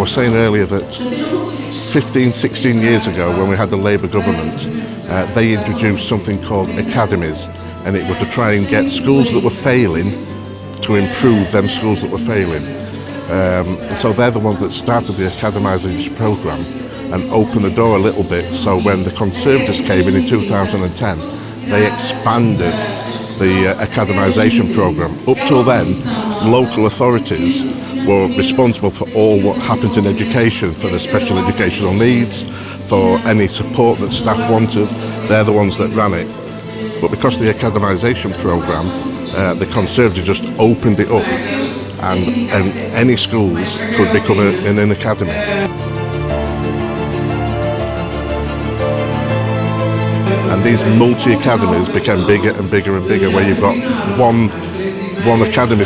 was saying earlier that 15, 16 years ago, when we had the Labour government, they introduced something called academies, and it was to try and get schools that were failing to improve them schools that were failing. So they're the ones that started the academisation programme and opened the door a little bit, so when the Conservatives came in 2010, they expanded the academisation programme. Up till then, local authorities were responsible for all what happens in education, for the special educational needs, for any support that staff wanted. They're the ones that ran it. But because of the academisation programme, the Conservatives just opened it up, and any schools could become an academy. And these multi-academies became bigger and bigger and bigger, where you've got one academy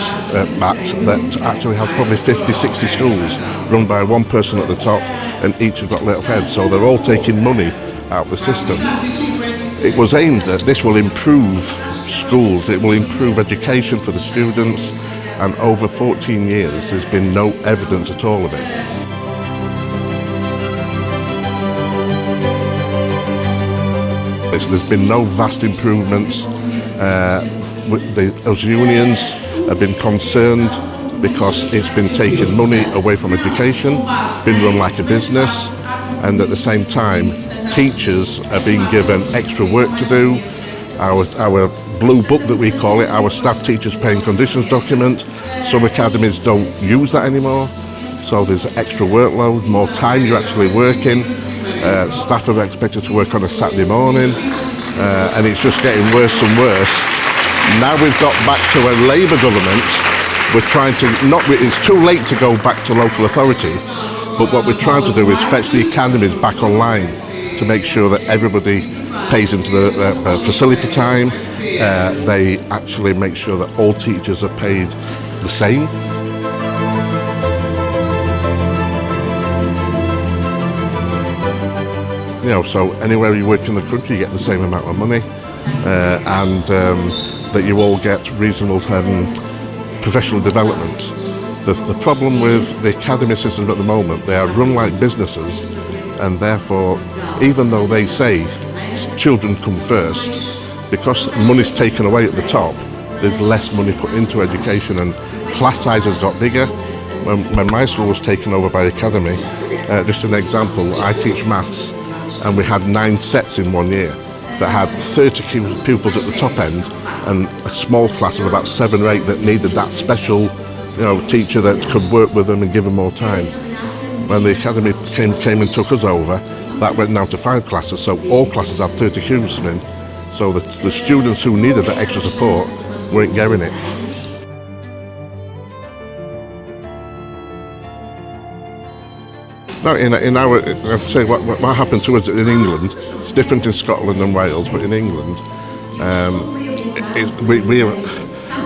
match that actually has probably 50, 60 schools run by one person at the top, and each have got little heads, so they're all taking money out of the system. It was aimed that this will improve schools, it will improve education for the students, and over 14 years there's been no evidence at all of it. There's been no vast improvements. Those unions have been concerned because it's been taking money away from education, been run like a business, and at the same time teachers are being given extra work to do. Our blue book that we call it, our staff teachers paying conditions document, some academies don't use that anymore, so there's extra workload, more time you're actually working. Staff are expected to work on a Saturday morning, and it's just getting worse and worse. Now we've got back to a Labour government. We're trying to, it's too late to go back to local authority, but what we're trying to do is fetch the academies back online to make sure that everybody pays into the facility time. They actually make sure that all teachers are paid the same. You know, so anywhere you work in the country, you get the same amount of money, and that you all get reasonable professional development. The problem with the academy systems at the moment, they are run like businesses, and therefore, even though they say children come first, because money's taken away at the top, there's less money put into education, and class sizes got bigger. When my school was taken over by academy, just an example, I teach maths, and we had 9 sets in 1 year that had 30 pupils at the top end, and a small class of about 7 or 8 that needed that special, you know, teacher that could work with them and give them more time. When the academy came and took us over, that went down to 5 classes, so all classes had 30 pupils in, so the students who needed that extra support weren't getting it. Now, I'd say what happened to us in England, it's different in Scotland and Wales, but in England,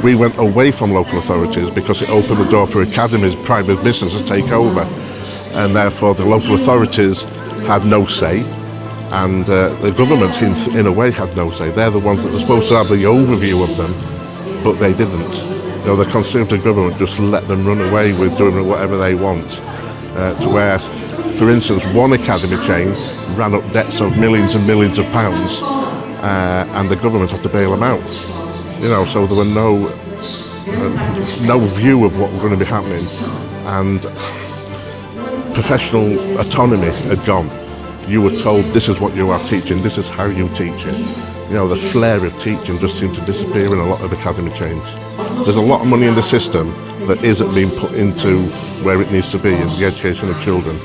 we went away from local authorities because it opened the door for academies, private business to take over, and therefore the local authorities had no say, and the government in a way had no say. They're the ones that were supposed to have the overview of them, but they didn't. You know, the Conservative government just let them run away with doing whatever they want, to where, for instance, one academy chain ran up debts of millions and millions of pounds, and the government had to bail them out. You know, so there were no view of what was going to be happening, and professional autonomy had gone. You were told this is what you are teaching, this is how you teach it. You know, the flair of teaching just seemed to disappear in a lot of academy chains. There's a lot of money in the system that isn't being put into where it needs to be, in the education of children.